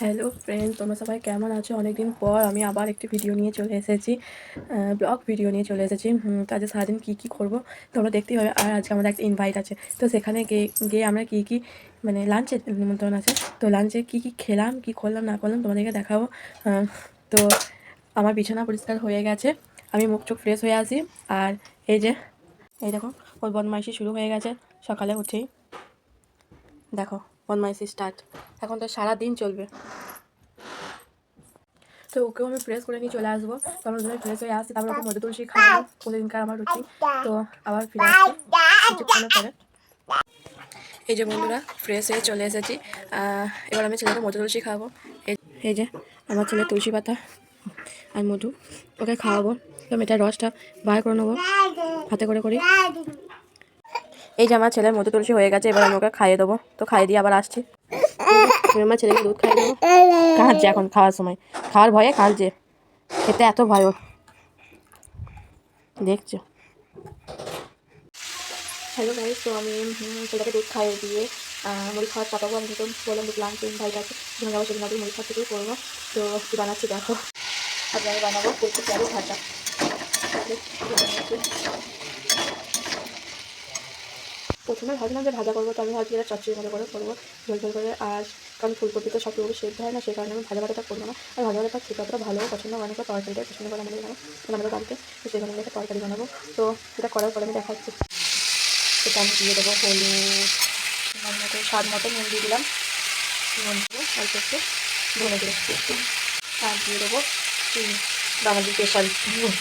Hello friend, তোমরা সবাই কেমন আছো? অনেকদিন পর আমি আবার একটি ভিডিও নিয়ে চলে এসেছি, ব্লগ ভিডিও নিয়ে চলে এসেছি। তো আজকে সারাদিন কী কী করবো তোমরা দেখতেই হবে। আর আজকে আমাদের একটা ইনভাইট আছে, তো সেখানে গিয়ে আমরা কী কী মানে লাঞ্চের নিমন্ত্রণ আছে, তো লাঞ্চে কী কী খেলাম, কী করলাম না করলাম তোমাদেরকে দেখাবো। তো আমার বিছানা পরিষ্কার হয়ে গেছে, আমি মুখ চোখ ফ্রেশ হয়ে আসি। আর এই দেখো ওর বদমাইশি শুরু হয়ে গেছে সকালে উঠেই। দেখো বদমাইশি স্টার্ট, এখন তো সারা দিন চলবে। তো ওকেও আমি ফ্রেশ করে নিয়ে চলে আসবো। তো আমরা দুজন ফ্রেশ হয়ে আসছি, তারপর ওকে মধু তুলসী খাওয়াবো, প্রতিদিনকার আমার রুটিন। তো আবার ফিরে আসবো কিছুক্ষণের পরে। এই যে বন্ধুরা, ফ্রেশ হয়ে চলে এসেছি। এবার আমি ছেলেকে মধু তুলসী খাওয়াবো। এই যে আমার ছেলে তুলসী পাতা আর মধু ওকে খাওয়াবো। তো আমি এটা রসটা বার করে নেবো হাতে করে করি। এই যে আমার ছেলের মধু তুলসী হয়ে গেছে, এবার আমি ওকে খাইয়ে দেবো। তো খাইয়ে দিয়ে আবার আসছি। আমার ছেলেকে দুধ খাইয়ে দেবো। কাঁদছে এখন খাওয়ার সময়, খাওয়ার ভয়ে কাঁদছে, খেতে এত ভয় ওর, দেখছো। হ্যালো গাইস, তো আমি ছেলেকে দুধ খাইয়ে দিয়ে মুড়ি খাওয়ার চাপাবো। আমি তো বললাম দুধ লাঞ্চ ইনভাইট আছে, যখন যাবো সেদিন মুড়ি খাওয়া থেকেই করবো। তো কী বানাচ্ছি দেখো, আজকে আমি বানাবো ফুলকপি আলু ভাজা। প্রথমে ভাবলাম যে ভাজা করবো, তো আমি ভাবছি এটা চচ্চড়ি মতো করে করবো, ঝোল ঝোল করে। আর কারণ ফুলকপি তো সব ফুলকপি সেদ্ধ হয় না, সেই কারণে আমি ভাজা ভাজাটা করবো না। আর ভাজা ভাজাটা খেতে অতটা ভালো পছন্দ হয় না, তরকারিটাই পছন্দ করে আমাদের এখানে, আমাদের বাড়িতে। তো সেই কারণে একটা তরকারি বানাবো। তো এটা করার পরে আমি দেখাচ্ছি। এটা আমি দিয়ে দেবো হলুদ, মতো স্বাদ মতো নুন দিয়ে দিলাম, নুন দিয়ে অল্প একটু ধনে দিলাম, আর দিয়ে দেবো বাঙালি স্পেশাল নুন।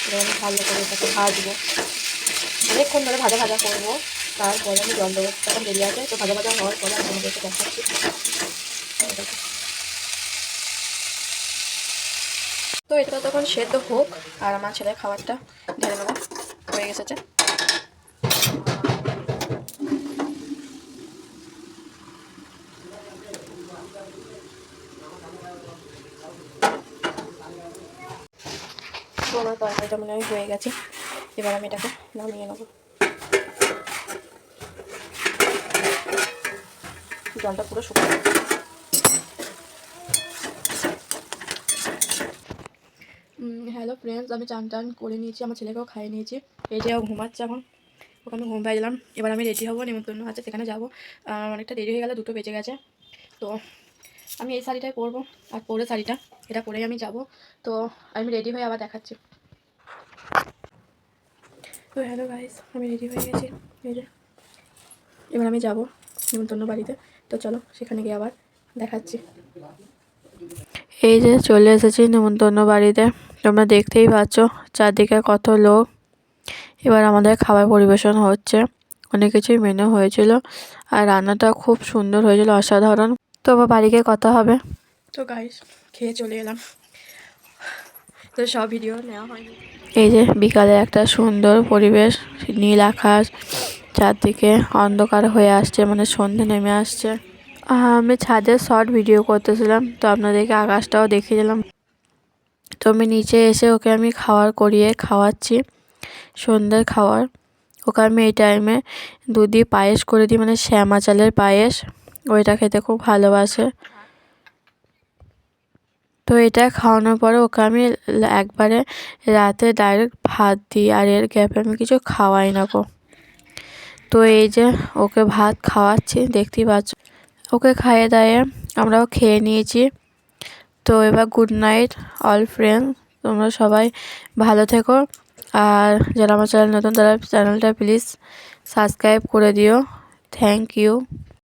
এবার আমি ভালো করে এটাকে ভাজবো, অনেকক্ষণ ধরে ভাজা ভাজা করবো। তারপরে আমি জল দেবো, তখন বেরিয়ে আসে। তো ভাজা ভাজা হওয়ার পরে আমি তোমাদেরকে দেখাচ্ছি। তো এটা তখন সেদ্ধ হোক, আর আমার ছেলের খাবারটা ঢেলে নেবো, হয়ে গেছে। তো আমার তরকারিটা মনে হয় হয়ে গেছে, এবার আমি এটাকে নামিয়ে নেবো। জলটা পুরো শুকানো। হ্যালো ফ্রেন্ডস, আমি চান টান করে নিয়েছি, আমার ছেলেকেও খাইয়ে নিয়েছি। এই যে ও ঘুমাচ্ছে এখন, ওকে আমি ঘুম পাই দিলাম। এবার আমি রেডি হবো, নিমন্ত্রণ আছে সেখানে যাবো। অনেকটা দেরি হয়ে গেলে, 2টো বেজে গেছে। তো আমি এই শাড়িটাই পরবো, আর পরে শাড়িটা এটা পরেই আমি যাব। তো আমি রেডি হয়ে আবার দেখাচ্ছি। তো হ্যালো গাইস, আমি রেডি হয়ে গেছি। এই যে এবার আমি যাব নিমন্ত্রণ বাড়িতে। তো চলো সেখানে গিয়ে আবার দেখাচ্ছি। এই যে চলে এসেছি নিমন্ত্রণ বাড়িতে, তোমরা দেখতেই পাচ্ছ চারদিকে কত লোক। এবার আমাদের খাবার পরিবেশন হচ্ছে, অনেক কিছুই মেনু হয়েছিল, আর রান্নাটা খুব সুন্দর হয়েছিল, অসাধারণ। তো আবার বাড়িতে কথা হবে। তো গাইস খেয়ে চলে এলাম, তো সব ভিডিও নেওয়া হয়নি। এই যে বিকালে একটা সুন্দর পরিবেশ, নীল আকাশ, চারদিকে অন্ধকার হয়ে আসছে, মানে সন্ধে নেমে আসছে। আমি ছাদে শর্ট ভিডিও করতেছিলাম, তো আপনাদেরকে আকাশটাও দেখিয়ে দিলাম। তো আমি নিচে এসে ওকে আমি খাওয়াচ্ছি সন্ধ্যের খাওয়ার। ওকে আমি এই টাইমে দুধি পায়েস করে দিই, মানে শ্যামা চালের পায়েস, ওইটা খেতে খুব ভালোবাসে। তো এটা খাওয়ানোর পরে ওকে আমি একবারে রাতে ডাইরেক্ট ভাত দিই, আর এর গ্যাপে আমি কিছু খাওয়াই না গো। তো এই যে ওকে ভাত খাওয়াচ্ছি, দেখতেই পাচ্ছ। ওকে খাইয়ে দাইয়ে আমরাও খেয়ে নিয়েছি। তো এবার গুড নাইট অল ফ্রেন্ড, তোমরা সবাই ভালো থেকো। আর যারা আমার চ্যানেল নতুন, তারা চ্যানেলটা প্লিজ সাবস্ক্রাইব করে দিও। Thank you.